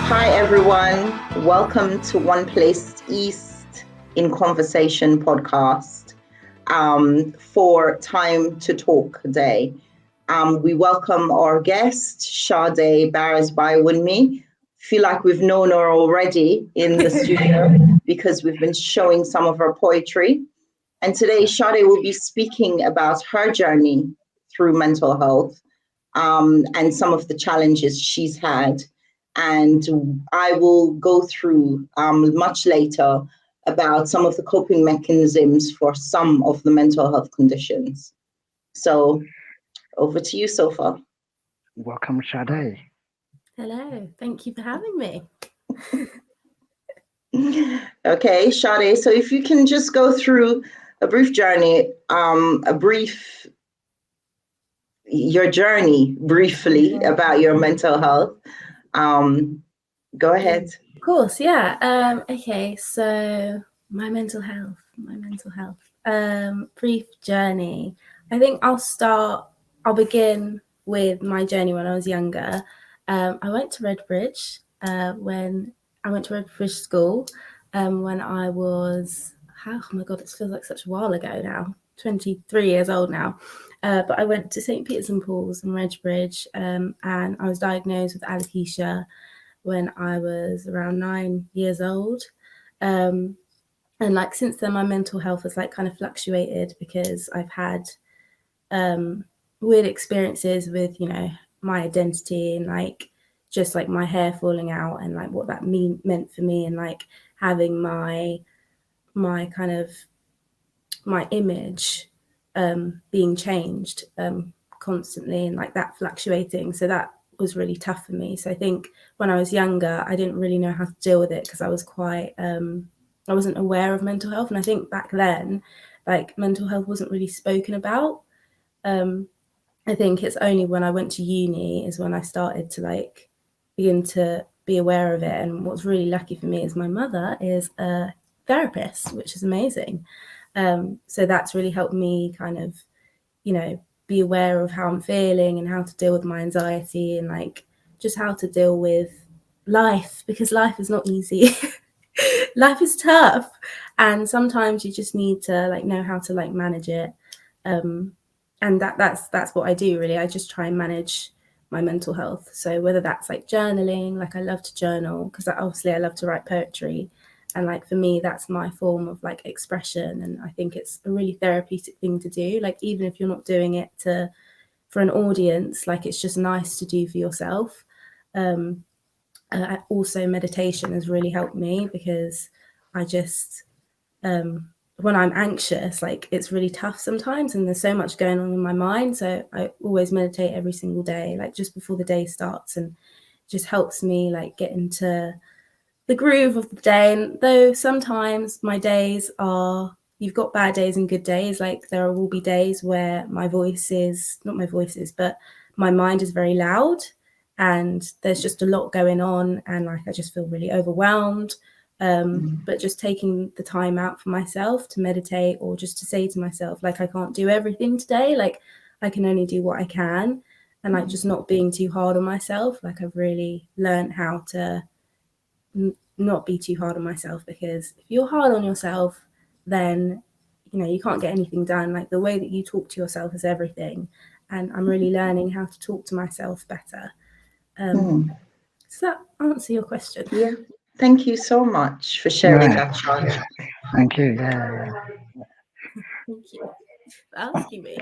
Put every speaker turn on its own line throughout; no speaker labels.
Hi, everyone. Welcome to One Place East in Conversation podcast for Time to Talk Day. We welcome our guest, Shaday Barrowes with me. Feel like we've known her already in the studio because we've been showing some of her poetry. And today, Shaday will be speaking about her journey through mental health and some of the challenges she's had. And I will go through much later about some of the coping mechanisms for some of the mental health conditions. So over to you, Saifur.
Welcome, Shaday.
Hello, thank you for having me.
Okay, Shaday, so if you can just go through a brief journey, your journey briefly about your mental health. Go ahead.
Of course, yeah. Okay, so my mental health. Brief journey. I think I'll begin with my journey when I was younger. I went to Redbridge when I went to Redbridge School when I was, oh my God, it feels like such a while ago now, 23 years old now. But I went to St. Peter's and Paul's in Redbridge and I was diagnosed with alopecia when I was around 9 years old. And like since then, my mental health has like kind of fluctuated because I've had weird experiences with, my identity and like just like my hair falling out and like what that meant for me and like having my kind of my image being changed constantly and like that fluctuating. So that was really tough for me. So I think when I was younger, I didn't really know how to deal with it because I was quite, I wasn't aware of mental health. And I think back then, like mental health wasn't really spoken about. I think it's only when I went to uni is when I started to like begin to be aware of it. And what's really lucky for me is my mother is a therapist, which is amazing. So that's really helped me kind of, be aware of how I'm feeling and how to deal with my anxiety and like just how to deal with life, because life is not easy. Life is tough. And sometimes you just need to like know how to like manage it. And that's what I do really. I just try and manage my mental health. So whether that's like journaling, like I love to journal because obviously I love to write poetry. And like for me, that's my form of like expression. And I think it's a really therapeutic thing to do. Like even if you're not doing it for an audience, like it's just nice to do for yourself. Also meditation has really helped me because I just, when I'm anxious, like it's really tough sometimes and there's so much going on in my mind. So I always meditate every single day, like just before the day starts, and it just helps me like get into the groove of the day. And though sometimes my days are, you've got bad days and good days, like there will be days where my mind is very loud and there's just a lot going on and like I just feel really overwhelmed. But just taking the time out for myself to meditate or just to say to myself, like, I can't do everything today, like I can only do what I can, and like just not being too hard on myself. Like I've really learned how to not be too hard on myself, because if you're hard on yourself, then you can't get anything done. Like the way that you talk to yourself is everything, and I'm really learning how to talk to myself better. Does that answer your question?
Yeah, thank you so much for sharing that, Shaday.
Thank you. Yeah.
Thank you for asking me.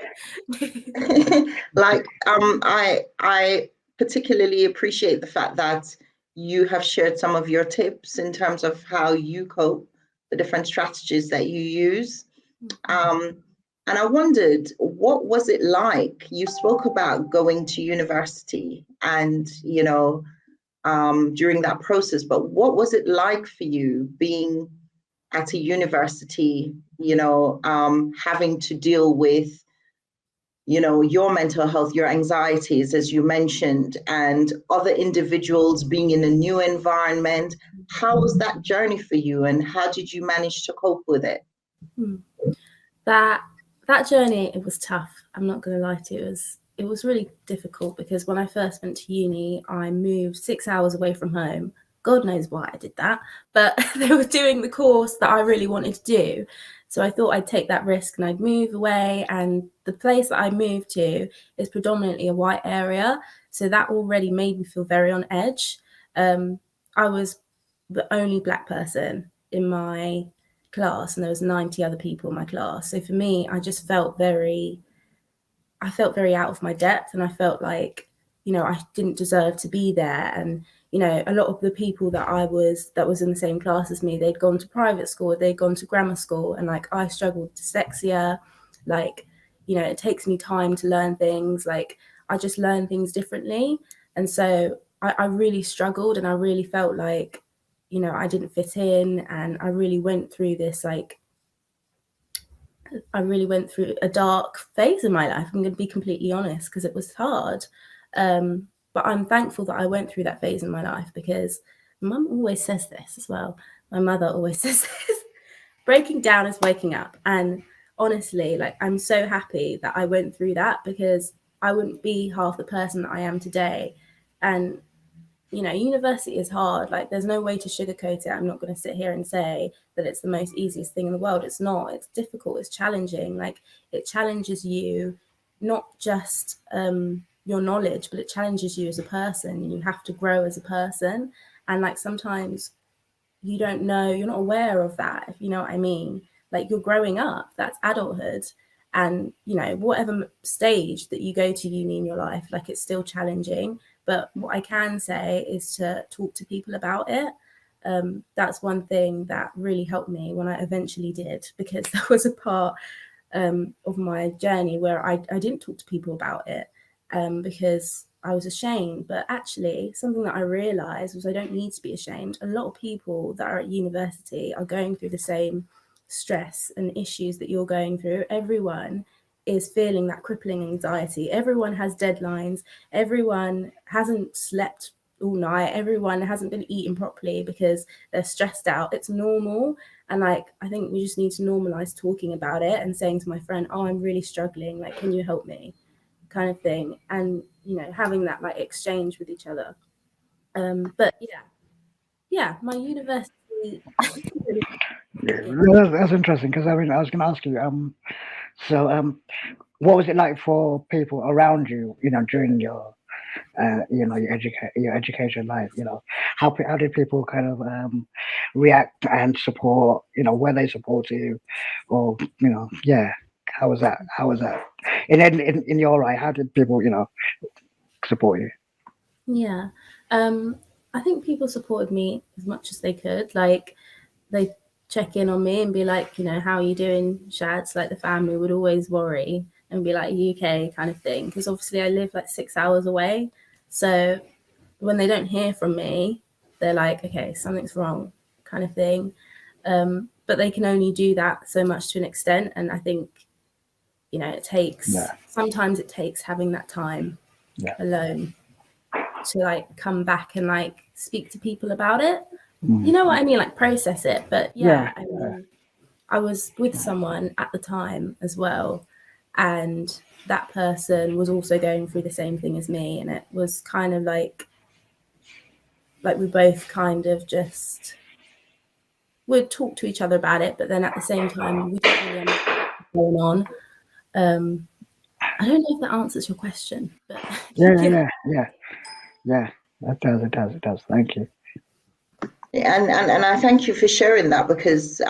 I particularly appreciate the fact that you have shared some of your tips in terms of how you cope, the different strategies that you use. And I wondered, what was it like? You spoke about going to university and, during that process, but what was it like for you being at a university, having to deal with your mental health, your anxieties, as you mentioned, and other individuals being in a new environment? How was that journey for you, and how did you manage to cope with it?
That journey, it was tough. I'm not going to lie to you. It was really difficult because when I first went to uni, I moved 6 hours away from home God knows why I did that, but they were doing the course that I really wanted to do. So I thought I'd take that risk and I'd move away. And the place that I moved to is predominantly a white area. So that already made me feel very on edge. I was the only Black person in my class, and there was 90 other people in my class. So for me, I just felt very out of my depth, and I felt like, I didn't deserve to be there. And a lot of the people that was in the same class as me, they'd gone to private school, they'd gone to grammar school, and like I struggled with dyslexia. Like, it takes me time to learn things. Like, I just learn things differently. And so I really struggled, and I really felt like, I didn't fit in. And I really went through this, a dark phase in my life. I'm going to be completely honest, because it was hard. But I'm thankful that I went through that phase in my life, because Mum always says this as well. My mother always says this. Breaking down is waking up. And honestly, like, I'm so happy that I went through that, because I wouldn't be half the person that I am today. And university is hard. Like, there's no way to sugarcoat it. I'm not going to sit here and say that it's the most easiest thing in the world. It's not. It's difficult. It's challenging. Like, it challenges you, not just your knowledge, but it challenges you as a person. You have to grow as a person. And like, sometimes you don't know, you're not aware of that, if you know what I mean. Like, you're growing up, that's adulthood. And whatever stage that you go to uni in your life, like, it's still challenging. But what I can say is to talk to people about it. That's one thing that really helped me when I eventually did, because there was a part of my journey where I didn't talk to people about it, because I was ashamed. But actually, something that I realized was I don't need to be ashamed. A lot of people that are at university are going through the same stress and issues that you're going through. Everyone is feeling that crippling anxiety. Everyone has deadlines. Everyone hasn't slept all night. Everyone hasn't been eating properly because they're stressed out. It's normal. And like, I think we just need to normalize talking about it and saying to my friend, oh, I'm really struggling. Like, can you help me? Kind of thing. And, having that like exchange with each other. But yeah, my university.
That's interesting, because I mean, I was going to ask you. So, what was it like for people around you? During your, your education life. How did people kind of react and support? Were they supportive, or yeah? How was that? How was that? In your life, how did people support you?
Yeah. I think people supported me as much as they could. Like, they check in on me and be like, how are you doing, Shads? Like, the family would always worry and be like, UK kind of thing. Because obviously I live like 6 hours away. So when they don't hear from me, they're like, okay, something's wrong, kind of thing. But they can only do that so much to an extent. And I think, sometimes it takes having that time alone to like come back and like speak to people about it. You know what I mean? Like, process it. But I mean, I was with someone at the time as well, and that person was also going through the same thing as me, and it was kind of like we both kind of just would talk to each other about it, but then at the same time we didn't really understand what's going on. I don't know if that answers your question, but
Yeah. That does. It does. Thank you.
And I thank you for sharing that, because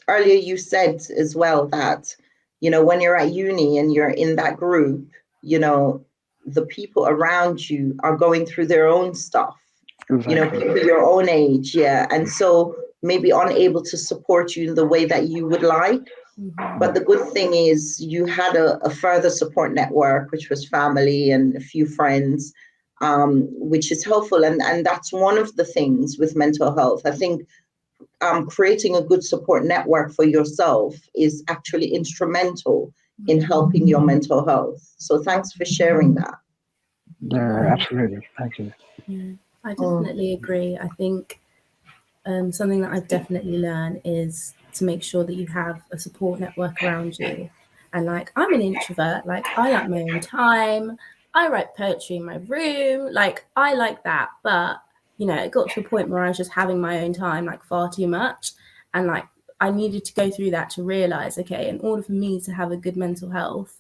earlier you said as well that, when you're at uni and you're in that group, the people around you are going through their own stuff,
Exactly.
people your own age. Yeah. And so maybe unable to support you in the way that you would like. Mm-hmm. But the good thing is you had a further support network, which was family and a few friends, which is helpful. And that's one of the things with mental health. I think creating a good support network for yourself is actually instrumental in helping your mental health. So thanks for sharing that.
Yeah, absolutely. Thank you.
Yeah, I definitely agree. I think something that I've definitely learned is to make sure that you have a support network around you. And like, I'm an introvert, like, I like my own time. I write poetry in my room. Like, I like that. But you know, it got to a point where I was just having my own time like far too much. And like I needed to go through that to realize, okay, in order for me to have a good mental health,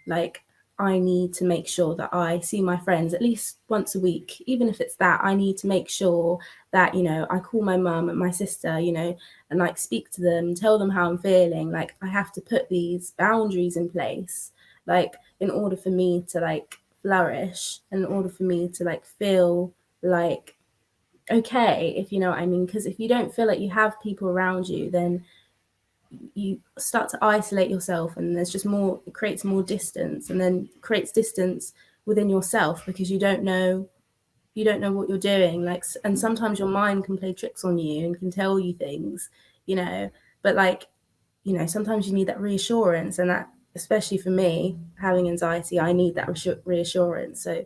like I need to make sure that I see my friends at least once a week. Even if it's that, I need to make sure that, you know, I call my mum and my sister, you know, and like speak to them, tell them how I'm feeling. Like I have to put these boundaries in place, like in order for me to like flourish, and in order for me to like feel like okay, if you know what I mean. Because if you don't feel like you have people around you, then you start to isolate yourself, and there's just more, it creates more distance, and then creates distance within yourself because you don't know what you're doing. Like, and sometimes your mind can play tricks on you and can tell you things, you know, but like, you know, sometimes you need that reassurance, and that, especially for me having anxiety, I need that reassurance. So,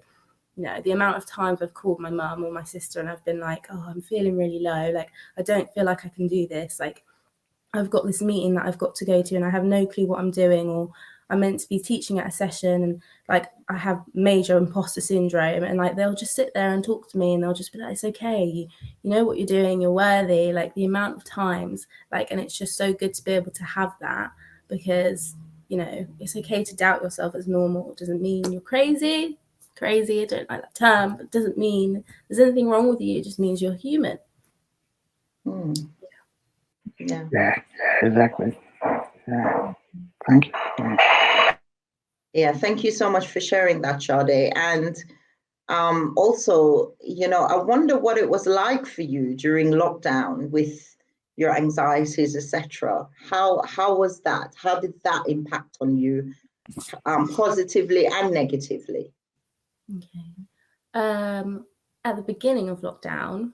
you know, the amount of times I've called my mum or my sister and I've been like, oh, I'm feeling really low, like I don't feel like I can do this, like I've got this meeting that I've got to go to and I have no clue what I'm doing, or I'm meant to be teaching at a session and like I have major imposter syndrome, and like they'll just sit there and talk to me and they'll just be like, it's okay, you know what you're doing, you're worthy. Like the amount of times, like, and it's just so good to be able to have that, because, you know, it's okay to doubt yourself. As normal. It doesn't mean you're crazy. Crazy, I don't like that term, but it doesn't mean there's anything wrong with you. It just means you're human.
Yeah, exactly. Yeah. Thank you.
Yeah, thank you so much for sharing that, Shaday. And also, you know, I wonder what it was like for you during lockdown with your anxieties, etc. How was that? How did that impact on you, positively and negatively?
Okay. At the beginning of lockdown,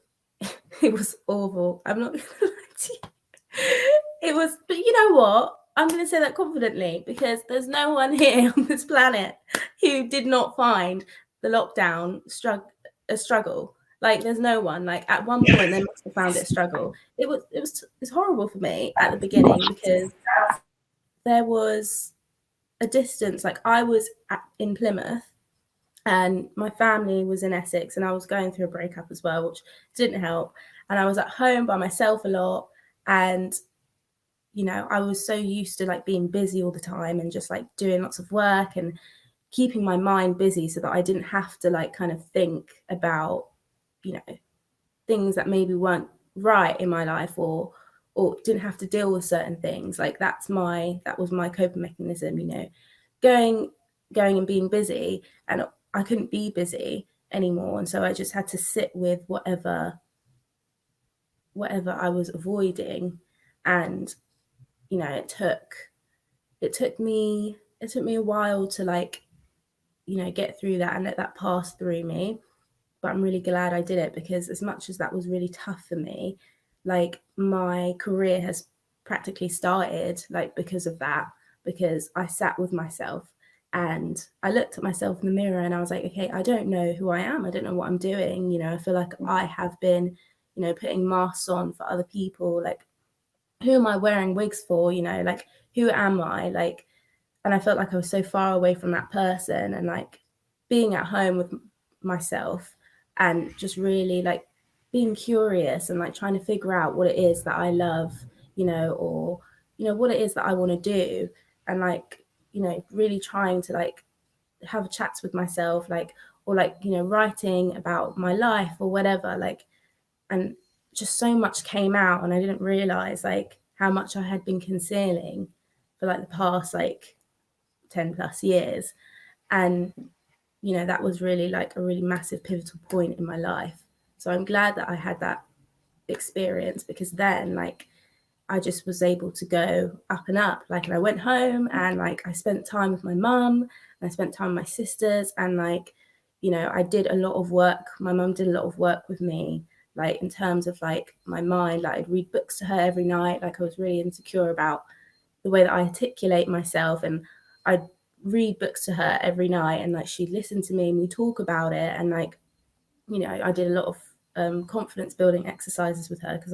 it was awful. I'm not gonna lie to you. It was, but you know what? I'm gonna say that confidently because there's no one here on this planet who did not find the lockdown a struggle. Like there's no one. Like at one point they must have found it a struggle. It's horrible for me at the beginning because there was a distance. Like I was in Plymouth and my family was in Essex, and I was going through a breakup as well, which didn't help. And I was at home by myself a lot, and you know, I was so used to like being busy all the time and just like doing lots of work and keeping my mind busy so that I didn't have to like kind of think about, you know, things that maybe weren't right in my life, or didn't have to deal with certain things. Like that was my coping mechanism, you know, going and being busy, and I couldn't be busy anymore, and so I just had to sit with whatever I was avoiding. And you know, it took me a while to like, you know, get through that and let that pass through me. But I'm really glad I did it, because as much as that was really tough for me, like my career has practically started like because of that, because I sat with myself and I looked at myself in the mirror and I was like, okay, I don't know who I am. I don't know what I'm doing. You know, I feel like I have been, you know, putting masks on for other people. Like, who am I wearing wigs for? You know, like, who am I? Like, and I felt like I was so far away from that person, and like being at home with myself and just really like being curious and like trying to figure out what it is that I love, you know, or, you know, what it is that I want to do. And like, you know, really trying to like have chats with myself, like, or like, you know, writing about my life or whatever, like, and just so much came out, and I didn't realize like how much I had been concealing for like the past like 10 plus years. And you know, that was really like a really massive pivotal point in my life. So I'm glad that I had that experience, because then like I just was able to go up and up. Like, and I went home and like I spent time with my mum and I spent time with my sisters, and like, you know, I did a lot of work. My mum did a lot of work with me, like in terms of like my mind. Like I'd read books to her every night. Like I was really insecure about the way that I articulate myself, and I'd read books to her every night, and like she'd listen to me and we talk about it. And like, you know, I did a lot of confidence building exercises with her, because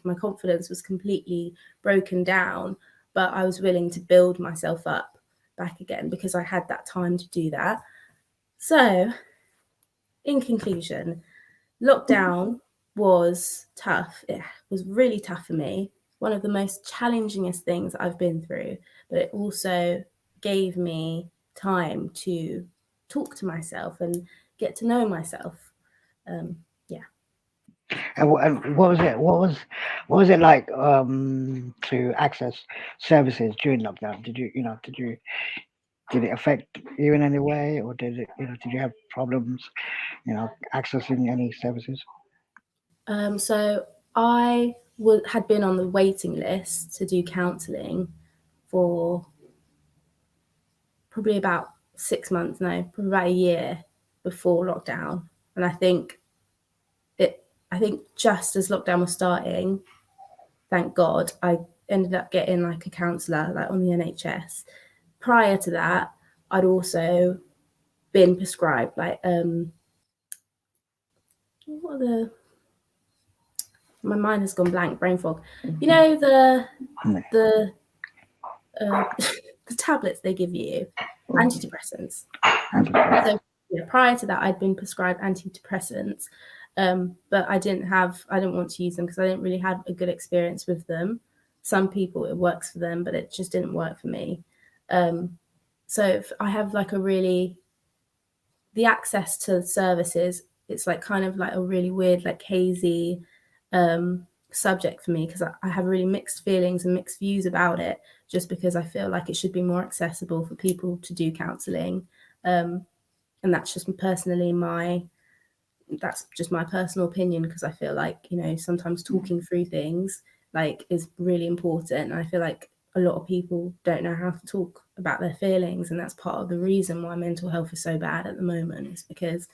my confidence was completely broken down, but I was willing to build myself up back again because I had that time to do that. So in conclusion, lockdown was tough. It was really tough for me. One of the most challengingest things I've been through, but it also gave me time to talk to myself and get to know myself. Yeah.
And what was it? What was it like to access services during lockdown? Did it affect you in any way, or did you have problems accessing any services?
So I had been on the waiting list to do counselling for probably about 6 months, no, probably about a year before lockdown. And I think just as lockdown was starting, thank God, I ended up getting like a counsellor like on the NHS. Prior to that, I'd also been prescribed like what are the my mind has gone blank, brain fog. You know the the tablets they give you, antidepressants. So yeah, prior to that, I'd been prescribed antidepressants, but I didn't want to use them because I didn't really have a good experience with them. Some people it works for them, but it just didn't work for me. So if I have like the access to services, it's like kind of like a really weird, like hazy subject for me because I have really mixed feelings and mixed views about it, just because I feel like it should be more accessible for people to do counselling. And that's just that's just my personal opinion, because I feel like, sometimes talking through things like is really important. And I feel like a lot of people don't know how to talk about their feelings, and that's part of the reason why mental health is so bad at the moment, is because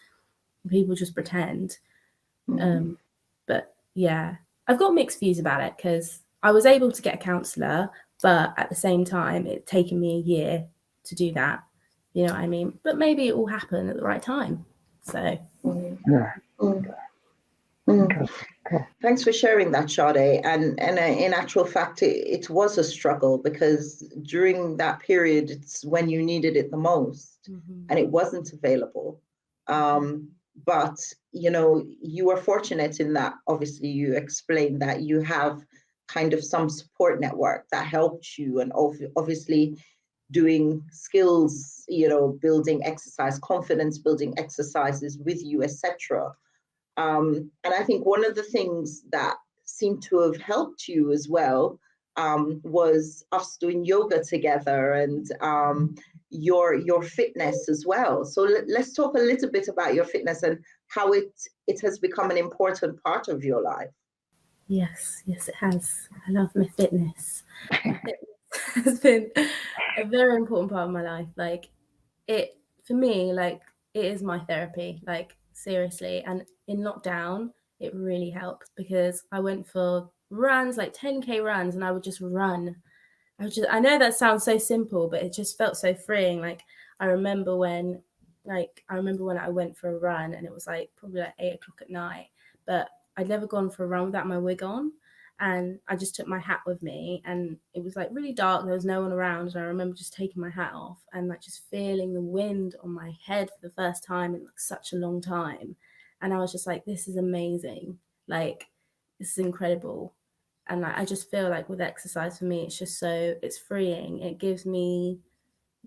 people just pretend. But yeah, I've got mixed views about it because I was able to get a counsellor, but at the same time, it's taken me a year to do that. You know what I mean? But maybe it will happen at the right time. So
Yeah.
Thanks for sharing that, Shaday. And in actual fact, it was a struggle, because during that period, it's when you needed it the most, and it wasn't available. But you were fortunate in that, obviously, you explained that you have kind of some support network that helped you, and obviously doing skills, building exercise, confidence building exercises with you, etc. And I think one of the things that seemed to have helped you as well was us doing yoga together, and your fitness as well. So let's talk a little bit about your fitness and how it has become an important part of your life.
yes, it has. I love my fitness. My fitness has been a very important part of my life. Like for me, like it is my therapy, like seriously. And in lockdown, it really helped because I went for runs, like 10K runs, and I would just run. I know that sounds so simple, but it just felt so freeing. Like I remember when I went for a run, and it was like probably like 8 o'clock at night, but I'd never gone for a run without my wig on. And I just took my hat with me, and it was like really dark. There was no one around. And I remember just taking my hat off and like just feeling the wind on my head for the first time in like such a long time. And I was just like, this is amazing. Like, this is incredible. And like, I just feel like with exercise, for me, it's freeing. It gives me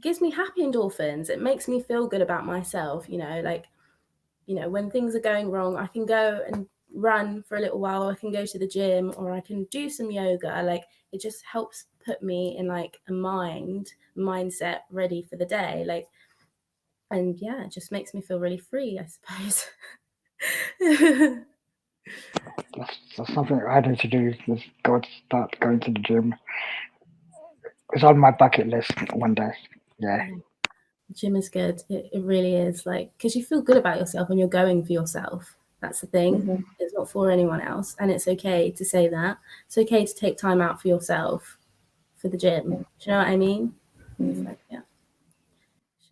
happy endorphins. It makes me feel good about myself, when things are going wrong, I can go and run for a little while, or I can go to the gym, or I can do some yoga. Like it just helps put me in like a mindset ready for the day. Like, and yeah, it just makes me feel really free, I suppose.
That's something I need to do. Is start going to the gym. It's on my bucket list one day. Yeah.
Gym is good. It really is, like, because you feel good about yourself when you're going for yourself. That's the thing. It's not for anyone else, and it's okay to say that. It's okay to take time out for yourself for the gym. Do you know what I mean? It's like, yeah.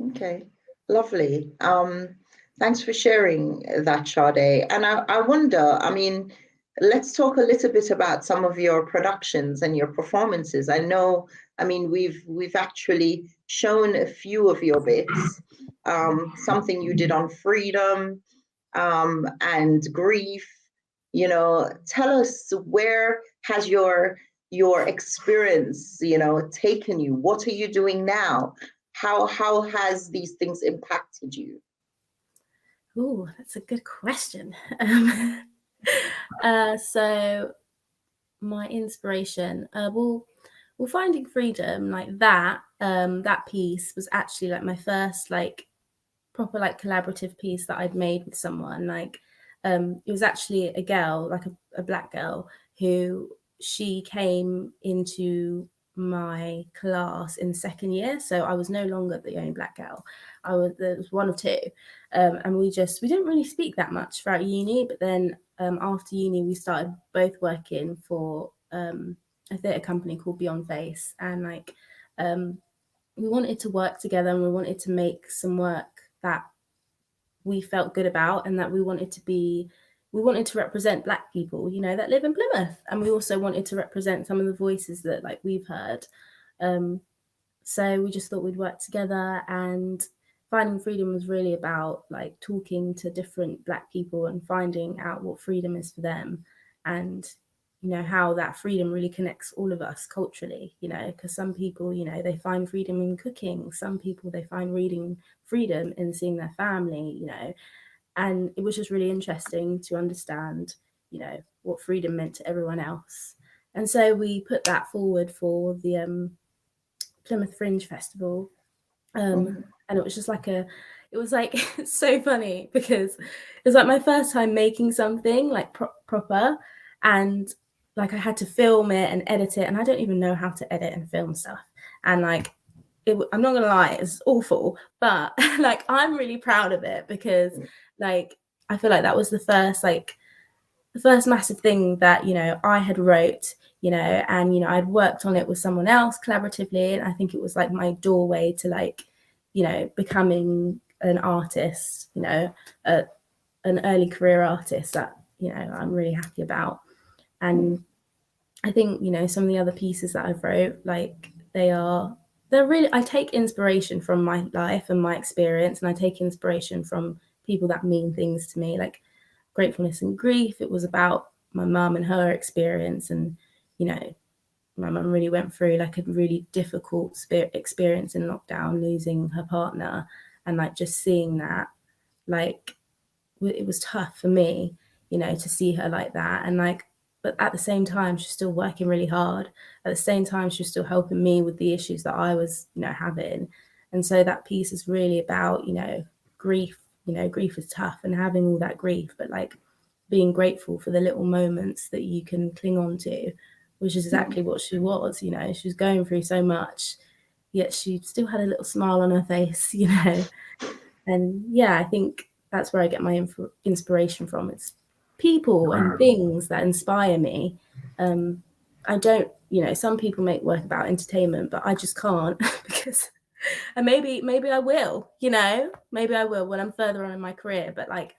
Okay, lovely. Thanks for sharing that, Shaday. And I wonder, I mean, let's talk a little bit about some of your productions and your performances. I know, I mean, we've actually shown a few of your bits. Something you did on freedom, and grief. Tell us, where has your experience, taken you? What are you doing now? How has these things impacted you?
Oh, that's a good question. So my inspiration, well, finding freedom, like that, that piece was actually like my first like proper like collaborative piece that I'd made with someone. Like it was actually a girl, like a black girl, who she came into my class in second year, so I was no longer the only black girl. There was one of two, and we didn't really speak that much throughout uni. But then after uni, we started both working for a theatre company called Beyond Face, and like we wanted to work together, and we wanted to make some work that we felt good about, and that we wanted to represent black people, that live in Plymouth, and we also wanted to represent some of the voices that like we've heard. So we just thought we'd work together, and finding freedom was really about like talking to different black people and finding out what freedom is for them, and how that freedom really connects all of us culturally, because some people, they find freedom in cooking, some people they find reading freedom in seeing their family, and it was just really interesting to understand, what freedom meant to everyone else. And so we put that forward for the Plymouth Fringe Festival. And it was just like it was like so funny, because it was like my first time making something like proper, and like I had to film it and edit it, and I don't even know how to edit and film stuff, and like I'm not gonna lie, it's awful, but like I'm really proud of it, because like I feel like that was the first massive thing that I had wrote, and I'd worked on it with someone else collaboratively, and I think it was like my doorway to like becoming an artist, an early career artist that I'm really happy about. And I think some of the other pieces that I've wrote, like they're really, I take inspiration from my life and my experience, and I take inspiration from people that mean things to me, like Gratefulness and Grief. It was about my mum and her experience, and my mum really went through like a really difficult experience in lockdown, losing her partner, and like just seeing that, like it was tough for me, to see her like that, and like, but at the same time she's still working really hard. At the same time she's still helping me with the issues that I was having. And so that piece is really about grief. Grief is tough, and having all that grief, but like being grateful for the little moments that you can cling on to, which is exactly what she was. She was going through so much, yet she still had a little smile on her face. And yeah, I think that's where I get my inspiration from. It's people and things that inspire me. I don't, some people make work about entertainment, but I just can't because, and maybe I will, maybe I will when I'm further on in my career, but like,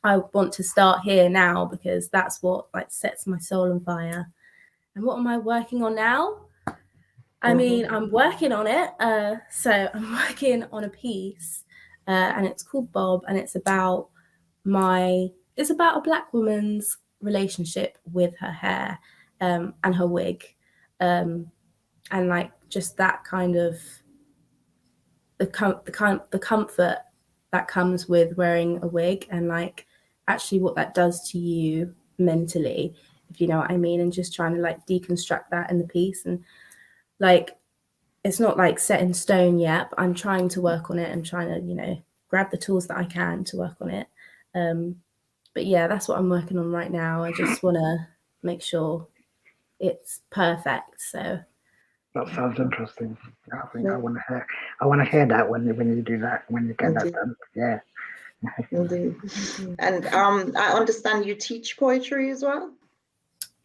I want to start here now, because that's what like sets my soul on fire. And what am I working on now? I mean, I'm working on it. So I'm working on a piece, and it's called Bob, and it's about a black woman's relationship with her hair, and her wig, and like just that kind of the comfort that comes with wearing a wig, and like actually what that does to you mentally, if you know what I mean, and just trying to like deconstruct that in the piece. And like it's not like set in stone yet, but I'm trying to work on it and trying to grab the tools that I can to work on it. But yeah, that's what I'm working on right now. I just want to make sure it's perfect. So
that sounds interesting. I think I want to hear that when you do that, when you get that done. Yeah.
Indeed. And I understand you teach poetry as well?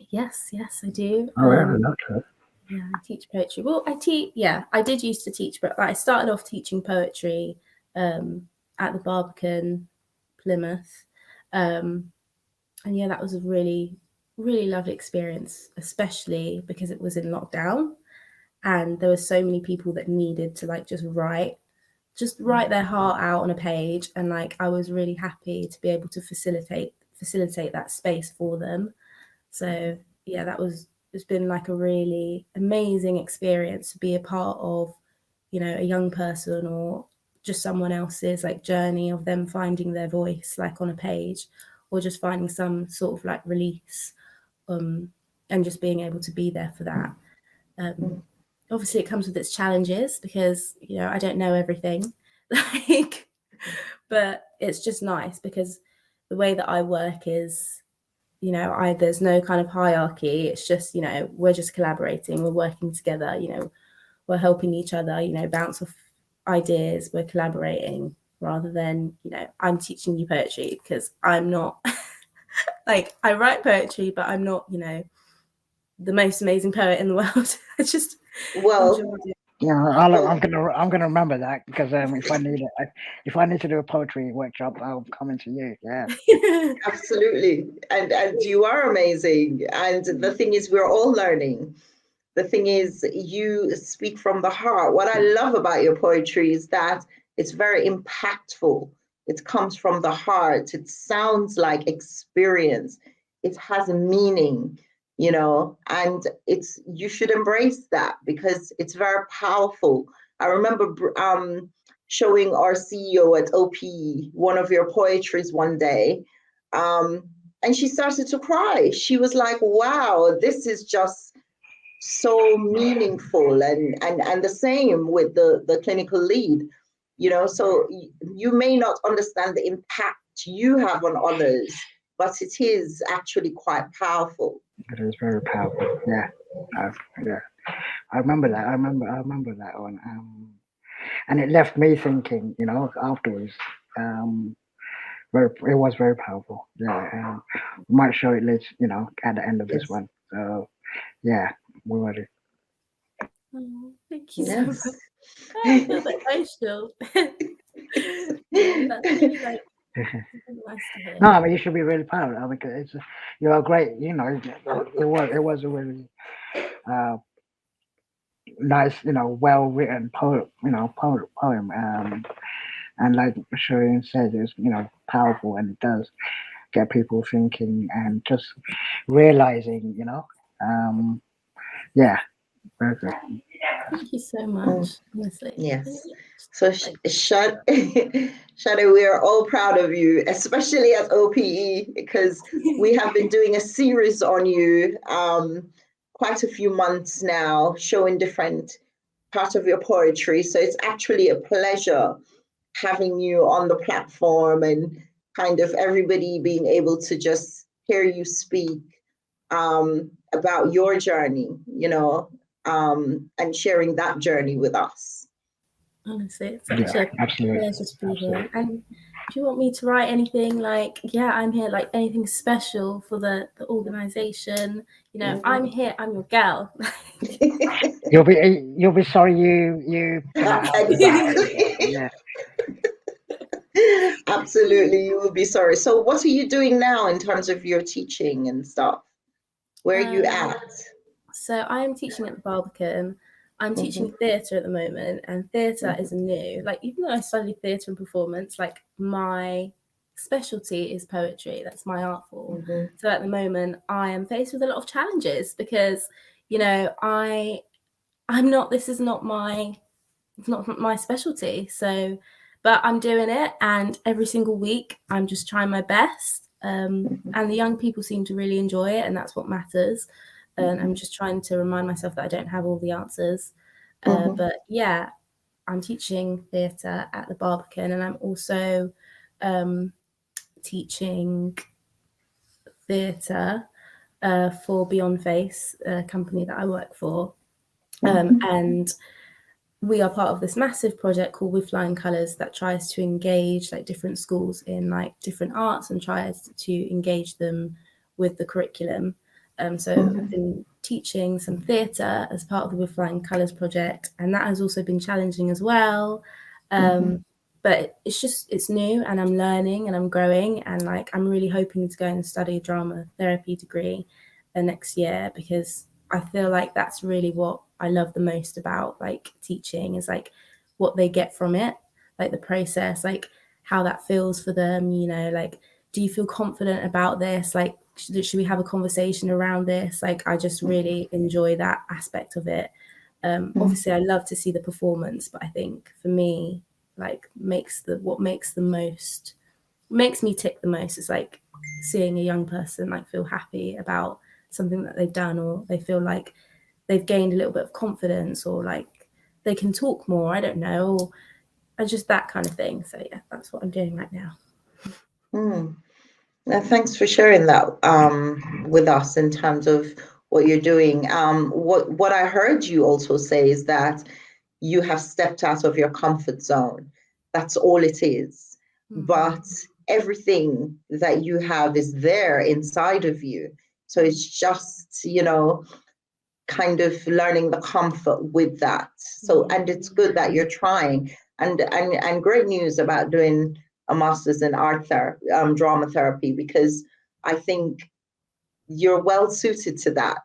Yes, I do.
Oh, yeah, that's
Yeah, I teach poetry. Well, I did used to teach, but I started off teaching poetry at the Barbican, Plymouth. And yeah, that was a really, really lovely experience, especially because it was in lockdown and there were so many people that needed to like just write just write their heart out on a page, and like I was really happy to be able to facilitate that space for them. So yeah, it's been like a really amazing experience to be a part of, you know, a young person or just someone else's like journey of them finding their voice like on a page, or just finding some sort of like release, and just being able to be there for that. Obviously it comes with its challenges because, you know, I don't know everything, like, but it's just nice because the way that I work is, you know, there's no kind of hierarchy. It's just, you know, we're just collaborating, we're working together, you know, we're helping each other, you know, bounce off ideas, we're collaborating, rather than, you know, I'm teaching you poetry, because I'm not like, I write poetry, but I'm not, you know, the most amazing poet in the world. I just
Well,
enjoy it.
Yeah, I'm gonna remember that, because if I need to do a poetry workshop, I'll come into you. Yeah.
absolutely. And you are amazing. And the thing is, we're all learning. The thing is, you speak from the heart. What I love about your poetry is that it's very impactful. It comes from the heart. It sounds like experience. It has a meaning, you know, and you should embrace that because it's very powerful. I remember showing our CEO at OPE one of your poetries one day, and she started to cry. She was like, wow, this is just so meaningful. And the same with the clinical lead, you know. So you may not understand the impact you have on others, but it is actually quite powerful.
It is very powerful. Yeah. I, yeah. I remember that. I remember that one. And it left me thinking, you know, afterwards. It was very powerful. Yeah. We might show it later, you know, at the end of this
Yes.
one. So yeah, we will do.
Oh, thank you so much.
Yes.
I feel a bit emotional. Oh, that's really like nice to hear.
No, I mean, you should be really proud. I mean, you're a great, you know, it was a really uh, nice, you know, well written poem. And like Sherrine said, it's, you know, powerful, and it does get people thinking and just realizing, you know. Yeah, very good.
Thank you so much, honestly.
Yes. So, Shadow, we are all proud of you, especially at OPE, because we have been doing a series on you quite a few months now, showing different parts of your poetry. So it's actually a pleasure having you on the platform and kind of everybody being able to just hear you speak about your journey, you know, and sharing that journey with us.
Honestly, it's
Yeah,
such a
absolutely,
pleasure to be
absolutely.
here. And do you want me to write anything like, yeah, I'm here, like anything special for the organization? You know, I'm here, I'm your girl.
You'll be sorry you put that out there.
Exactly.
Yeah.
Absolutely, you will be sorry. So, what are you doing now in terms of your teaching and stuff? Where are you at?
So I'm teaching at the Barbican. I'm teaching theatre at the moment, and theatre is new. Like, even though I studied theatre and performance, like my specialty is poetry. That's my art form. So at the moment, I am faced with a lot of challenges because, you know, I'm not. This is not my. It's not my specialty. So, but I'm doing it, and every single week, I'm just trying my best. And the young people seem to really enjoy it, and that's what matters. And I'm just trying to remind myself that I don't have all the answers. But yeah, I'm teaching theatre at the Barbican, and I'm also teaching theatre for Beyond Face, a company that I work for. And we are part of this massive project called With Flying Colours that tries to engage like different schools in like different arts and tries to engage them with the curriculum. So I've been teaching some theatre as part of the With Flying Colours project, and that has also been challenging as well. But it's new, and I'm learning and I'm growing, and like I'm really hoping to go and study a drama therapy degree next year, because I feel like that's really what I love the most about like teaching, is like what they get from it. like the process, like how that feels for them, you know, like, do you feel confident about this? Like, should we have a conversation around this? Like, I just really enjoy that aspect of it. Obviously, I love to see the performance, but I think for me, like, what makes me tick the most is like seeing a young person like feel happy about something that they've done, or they feel like they've gained a little bit of confidence, or like they can talk more. I don't know, or just that kind of thing. So yeah, that's what I'm doing right now.
Now, thanks for sharing that with us in terms of what you're doing. What I heard you also say is that you have stepped out of your comfort zone. That's all it is. But everything that you have is there inside of you. So it's just, kind of learning the comfort with that. So, and it's good that you're trying, and great news about doing a master's in drama therapy, because I think you're well suited to that,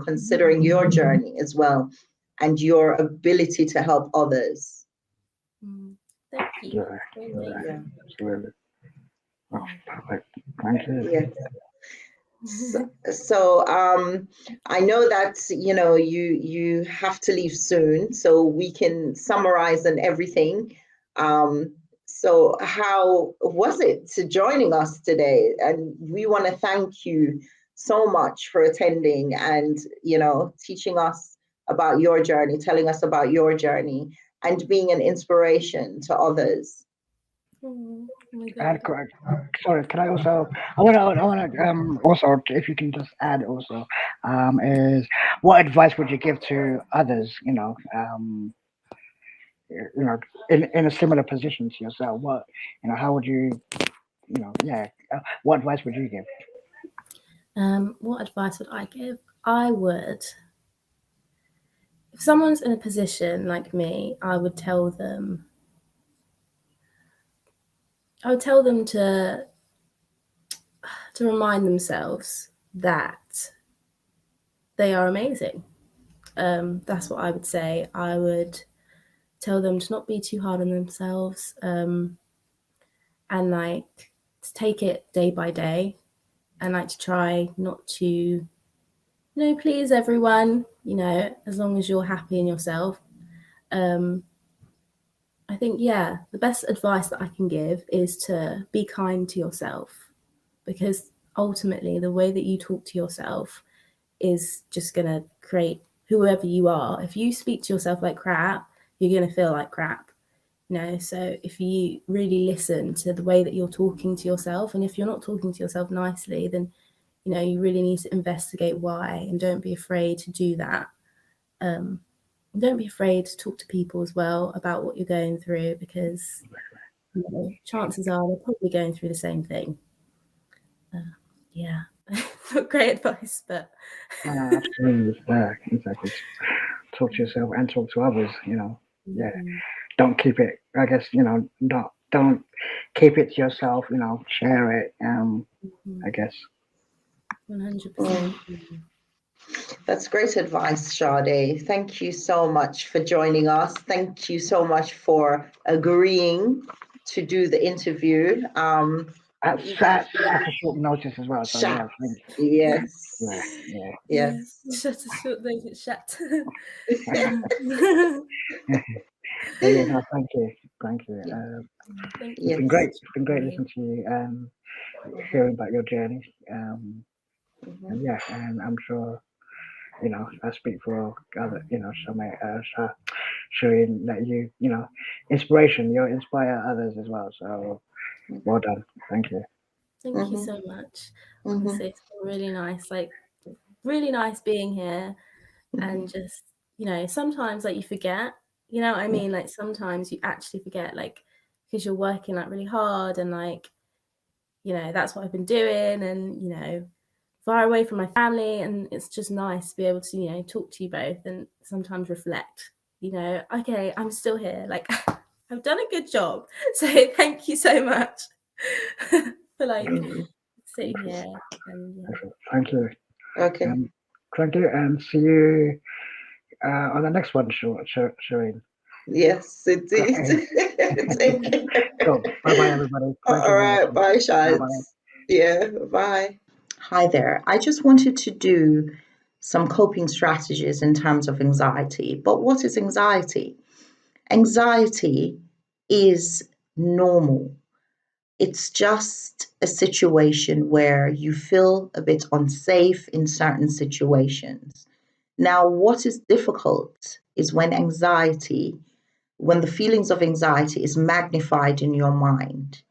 considering your journey as well and your ability to help others.
Thank you.
Yeah. Absolutely. Oh, perfect. Thank you.
Yes. So I know that you have to leave soon, so we can summarize and everything. So how was it to joining us today? And we want to thank you so much for attending and teaching us about your journey, telling us about your journey, and being an inspiration to others.
Oh my
And
God.
sorry, can I also? I want to also, if you can just add also, is what advice would you give to others? In a similar position to yourself. What how would you, what advice would you give?
What advice would I give? I would, if someone's in a position like me, I would tell them to remind themselves that they are amazing. That's what I would say. I would tell them to not be too hard on themselves, and like to take it day by day, and like to try not to please everyone, as long as you're happy in yourself. I think, yeah, the best advice that I can give is to be kind to yourself, because ultimately the way that you talk to yourself is just going to create whoever you are. If you speak to yourself like crap, you're going to feel like crap. So if you really listen to the way that you're talking to yourself, and if you're not talking to yourself nicely, then you really need to investigate why, and don't be afraid to do that. Don't be afraid to talk to people as well about what you're going through, because chances are they're probably going through the same thing. Yeah, not great advice, but
Absolutely, yeah, exactly. Talk to yourself and talk to others. Yeah. Don't keep it. I guess don't keep it to yourself. Share it. I guess.
100%.
That's great advice, Shaday. Thank you so much for joining us. Thank you so much for agreeing to do the interview.
At such a short notice as well. So yeah, thank you.
Yes.
Yes.
Shut a short notice. Shut.
So yeah, no, thank you. Thank you.
Thank
It's
you.
been great. It's been great listening to you, hearing about your journey. And yeah, and I'm sure, I speak for other, Sherrine, that inspiration, you inspire others as well. So well done. Thank you.
Thank you so much. Honestly, it's been really nice. Like, really nice being here, and just, sometimes like you forget, what I mean? Like sometimes you actually forget, like, because you're working like really hard, and like, that's what I've been doing, and, far away from my family, and it's just nice to be able to, talk to you both and sometimes reflect, okay, I'm still here. Like, I've done a good job. So thank you so much for like sitting here. And yeah.
Thank you.
Okay.
Thank you, and see you on the next one, Sherrine.
Yes, indeed. Take care.
So, bye-bye, everybody. Thank you
All
for
right.
listening.
Bye,
Bye-bye.
Shads. Yeah. Bye. Hi there. I just wanted to do some coping strategies in terms of anxiety. But what is anxiety? Anxiety is normal. It's just a situation where you feel a bit unsafe in certain situations. Now, what is difficult is when the feelings of anxiety is magnified in your mind.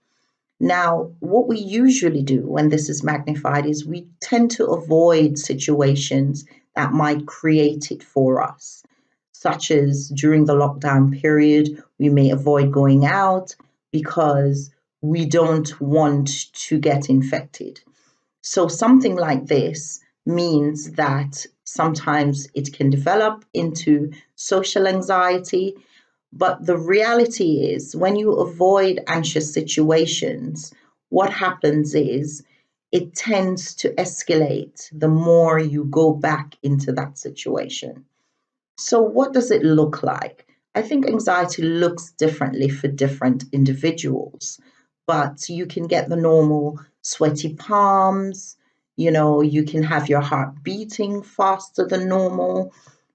Now, what we usually do when this is magnified is we tend to avoid situations that might create it for us, such as during the lockdown period, we may avoid going out because we don't want to get infected. So, something like this means that sometimes it can develop into social anxiety, but the reality is, when you avoid anxious situations, what happens is it tends to escalate the more you go back into that situation. So, what does it look like? I think anxiety looks differently for different individuals, but you can get the normal sweaty palms, you can have your heart beating faster than normal.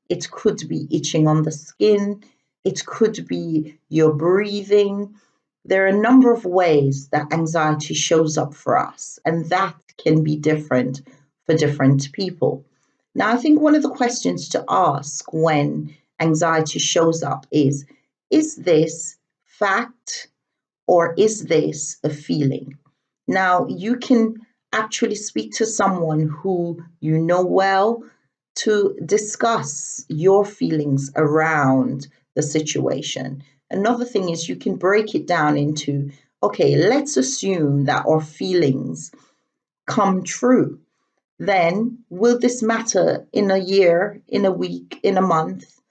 It could be itching on the skin. It could be your breathing. There are a number of ways that anxiety shows up for us, and that can be different for different people. Now, I think one of the questions to ask when anxiety shows up is this fact or is this a feeling? Now, you can actually speak to someone who you know well to discuss your feelings around the situation. Another thing is you can break it down into, okay, let's assume that our feelings come true. Then will this matter in a year, in a week, in a month?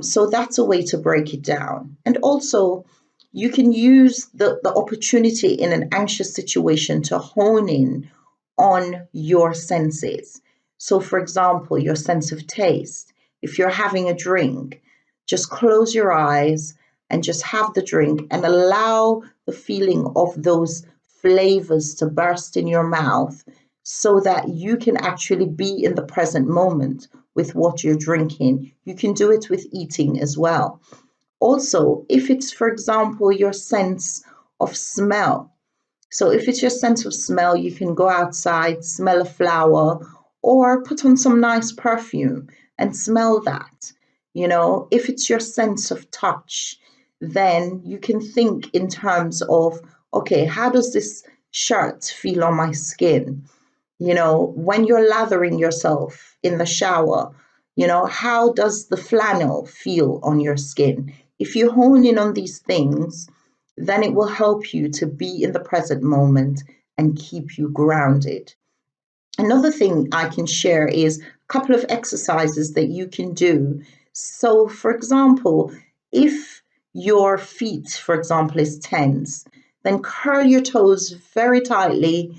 So that's a way to break it down. And also, you can use the opportunity in an anxious situation to hone in on your senses. So, for example, your sense of taste. If you're having a drink, just close your eyes and just have the drink and allow the feeling of those flavors to burst in your mouth so that you can actually be in the present moment with what you're drinking. You can do it with eating as well. Also, if it's, for example, your sense of smell. So if it's your sense of smell, you can go outside, smell a flower, or put on some nice perfume and smell that. If it's your sense of touch, then you can think in terms of, okay, how does this shirt feel on my skin? When you're lathering yourself in the shower, how does the flannel feel on your skin? If you hone in on these things, then it will help you to be in the present moment and keep you grounded. Another thing I can share is a couple of exercises that you can do. So, for example, if your feet, for example, is tense, then curl your toes very tightly,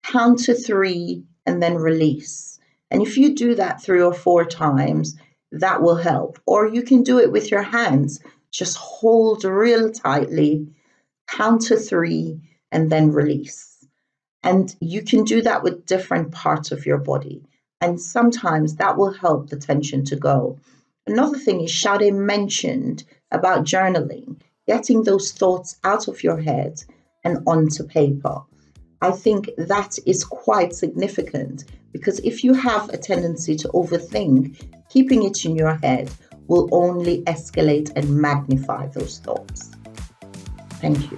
count to 3, and then release. And if you do that 3 or 4 times, that will help. Or you can do it with your hands. Just hold real tightly, count to 3, and then release. And you can do that with different parts of your body. And sometimes that will help the tension to go. Another thing is Shaday mentioned about journaling, getting those thoughts out of your head and onto paper. I think that is quite significant because if you have a tendency to overthink, keeping it in your head will only escalate and magnify those thoughts. Thank you.